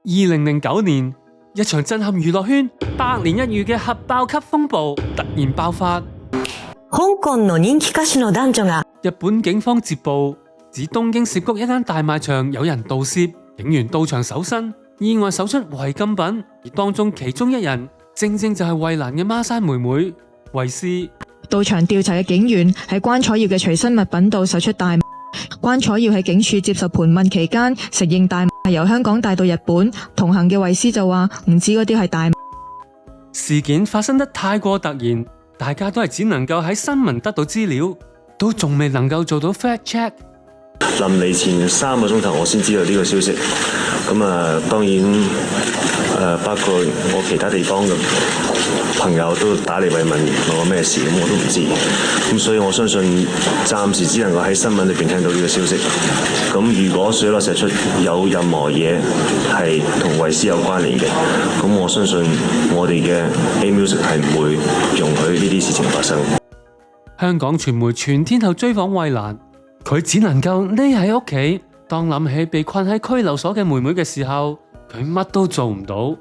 2009年，一場震撼娛樂圈百年一遇嘅核爆級風暴突然爆發。香港の人気歌手の男女が日本警方接報指東京涉谷一間大賣場有人盜竊，警員到場搜身，意外搜出違禁品，而當中其中一人正正就係衛蘭嘅孖生妹妹衛詩。到場調查嘅警員喺關楚耀嘅隨身物品度搜出大麻。關楚耀喺警署接受盤問期間承認大麻係由香港帶到日本，同行嘅衛詩就話唔知嗰啲係大麻。事件發生得太過突然，大家都係只能夠喺新聞得到資料，都仲未能夠做到 fact check。臨嚟前3個鐘頭我先知道呢個消息，咁當然包括我其他地方嘅朋友都打嚟慰問我咩事，咁我都唔知，咁所以我相信暫時只能夠喺新聞裏邊聽到呢個消息。咁如果水落石出有任何嘢係同衛詩有關聯嘅，咁我相信我哋嘅 A Music 係唔會容許呢啲事情發生。香港傳媒全天候追訪衛蘭，佢只能夠匿喺屋企。當諗起被困喺拘留所嘅妹妹嘅時候，佢乜都做唔到。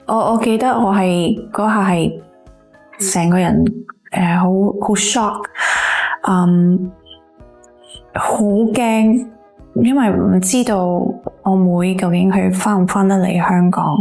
我記得我係嗰下係成個人好 shock， 好驚，因為唔知道我妹究竟佢返唔返得嚟香港。